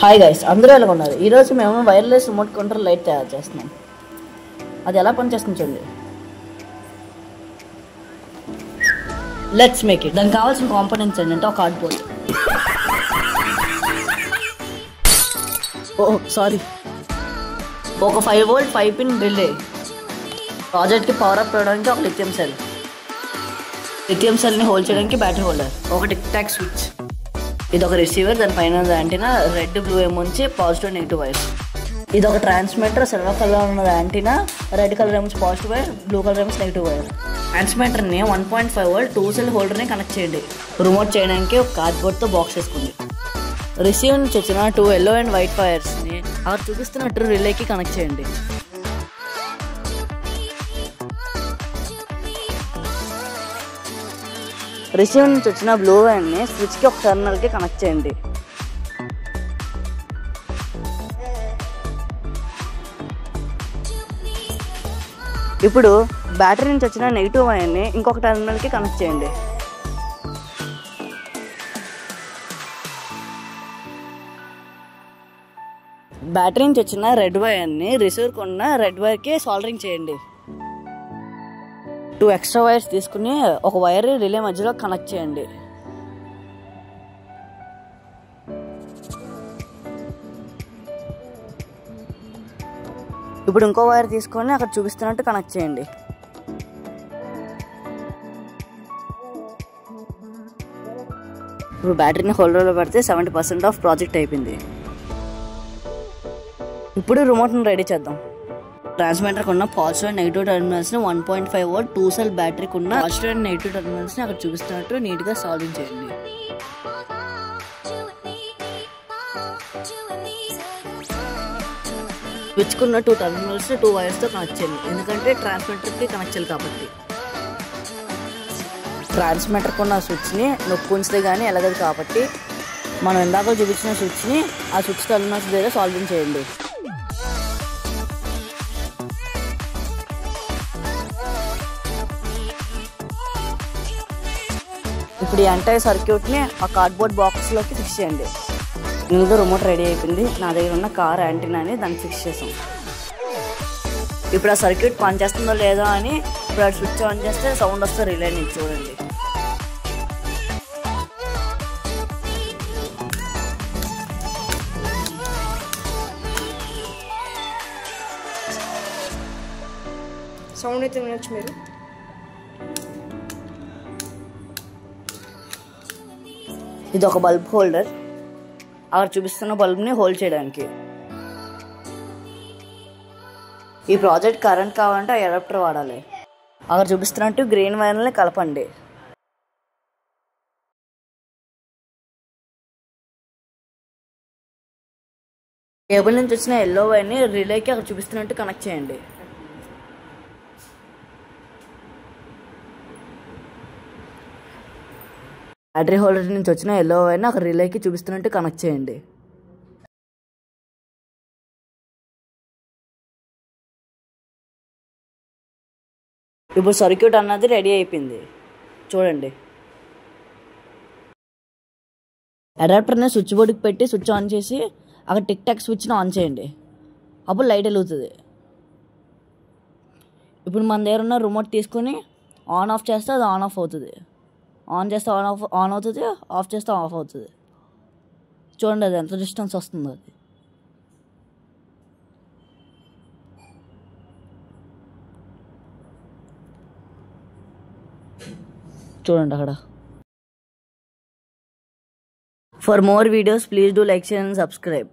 Hi guys, అందరూ ఎలా ఉన్నారు? ఈరోజు మేము వైర్లెస్ రిమోట్ కంట్రోల్ లైట్ తయారు చేస్తున్నాం. అది ఎలా పనిచేస్తుంది చూడండి. Let's make it. దానికి కావాల్సిన కాంపోనెంట్స్ ఏంటంటే ఒక కార్డ్బోర్డ్, సారీ ఒక 5 వోల్ట్ 5 పిన్ రిలే, ప్రాజెక్ట్కి పవర్ అప్ ఇవ్వడానికి ఒక లిథియం సెల్ని హోల్డ్ చేయడానికి బ్యాటరీ హోల్డర్, ఒక టిక్ టాక్ స్విచ్, ఇది ఒక రిసీవర్, దానిపైన యాంటీనా, రెడ్ బ్లూ ఏమొంచి పాజిటివ్ నెగిటివ్ వైర్స్, ఇది ఒక ట్రాన్స్మిటర్, సిల్వర్ కలర్ ఉన్నది యాంటీనా, రెడ్ కలర్ ఏమొచ్చి పాజిటివ్ వైర్, బ్లూ కలర్ ఏమొచ్చి నెగిటివ్ వైర్. ట్రాన్స్మిటర్ని 1.5 వోల్ట్ 2 సెల్ హోల్డర్ని కనెక్ట్ చేయండి. రిమోట్ చేయడానికి ఒక కార్డ్బోర్డ్తో బాక్స్ వేసుకోండి. రిసీవర్ నుంచి వచ్చిన 2 yellow and white వైర్స్ని అక్కడ చూపిస్తున్నట్టు రిలేకి కనెక్ట్ చేయండి. రిసీవర్ నుంచి వచ్చిన బ్లూ వైర్ని స్విచ్కి ఒక టెర్మినల్కి కనెక్ట్ చేయండి. ఇప్పుడు బ్యాటరీ నుంచి వచ్చిన నెగిటివ్ వైర్ని ఇంకొక టెర్మినల్కి కనెక్ట్ చేయండి. బ్యాటరీ నుంచి వచ్చిన రెడ్ వైర్ని రిసీవర్కి ఉన్న రెడ్ వైర్కి సాల్డరింగ్ చేయండి. 2 ఎక్స్ట్రా వైర్స్ తీసుకుని ఒక వైర్ రిలే మధ్యలో కనెక్ట్ చేయండి. ఇప్పుడు ఇంకో వైర్ తీసుకొని అక్కడ చూపిస్తున్నట్టు కనెక్ట్ చేయండి. ఇప్పుడు బ్యాటరీని హోల్డర్లో పెడితే 70% ఆఫ్ ప్రాజెక్ట్ అయిపోయింది. ఇప్పుడు రిమోట్ని రెడీ చేద్దాం. ట్రాన్స్మిటర్కి ఉన్న పాజిటివ్ అండ్ నెగిటివ్ టెర్మినల్స్ని 1.5 వోల్ట్ 2 సెల్ బ్యాటరీకి ఉన్న పాజిటివ్ అండ్ నెగిటివ్ టెర్మినల్స్ని అక్కడ చూపిస్తున్నట్టు నీట్గా సాల్వింగ్ చేయండి. స్విచ్కున్న 2 టెర్మినల్స్ 2 వైర్స్తో కనెక్ట్ చేయండి, ఎందుకంటే ట్రాన్స్మిటర్కి కనెక్ట్ చేయాలి కాబట్టి. ట్రాన్స్మిటర్కి ఉన్న స్విచ్ని నొక్కి ఉంచితే కానీ ఎలాగదు కాబట్టి మనం ఇందాక చూపించిన స్విచ్ని ఆ స్విచ్ టెర్మినల్స్ దగ్గర సాల్వింగ్ చేయండి. ఇప్పుడు ఈ ఎంటైర్ సర్క్యూట్ని ఆ కార్డ్బోర్డ్ బాక్స్లోకి ఫిక్స్ చేయండి. ఇందులో రిమోట్ రెడీ అయిపోయింది. నా దగ్గర ఉన్న కార్ యాంటీనాని దాన్ని ఫిక్స్ చేసాం. ఇప్పుడు ఆ సర్క్యూట్ పనిచేస్తుందో లేదో అని ఇప్పుడు ఆ స్విచ్ ఆన్ చేస్తే సౌండ్ వస్తే రిలే నుంచి చూడండి. సౌండ్ అయితే వినొచ్చు మీరు. ఇది ఒక బల్బ్ హోల్డర్, అక్కడ చూపిస్తున్న బల్బ్ని హోల్డ్ చేయడానికి. ఈ ప్రాజెక్ట్ కరెంట్ కావాలంటే ఆ అడాప్టర్ వాడాలి. అక్కడ చూపిస్తున్నట్టు గ్రీన్ వైర్ని కలపండి. కేబుల్ నుంచి వచ్చిన ఎల్లో వైర్ని రిలేకి అక్కడ చూపిస్తున్నట్టు కనెక్ట్ చేయండి. బ్యాటరీ హోల్డర్ నుంచి వచ్చిన ఎల్లో వైర్ని ఒక రిలేకి చూపిస్తున్నట్టు కనెక్ట్ చేయండి. ఇప్పుడు సర్క్యూట్ అన్నది రెడీ అయిపోయింది చూడండి. అడాప్టర్ని స్విచ్ బోర్డుకి పెట్టి స్విచ్ ఆన్ చేసి అక్కడ టిక్ టాక్ స్విచ్ని ఆన్ చేయండి. అప్పుడు లైట్ వెలుగుతుంది. ఇప్పుడు మన దగ్గర ఉన్న రిమోట్ తీసుకొని ఆన్ ఆఫ్ చేస్తే అది ఆన్ ఆఫ్ అవుతుంది, ఆన్ చేస్తే ఆన్ అవుతుంది, ఆఫ్ చేస్తే ఆఫ్ అవుతుంది. చూడండి అది ఎంత డిస్టెన్స్ వస్తుందో. అది చూడండి అక్కడ. For more videos please do like, share and subscribe.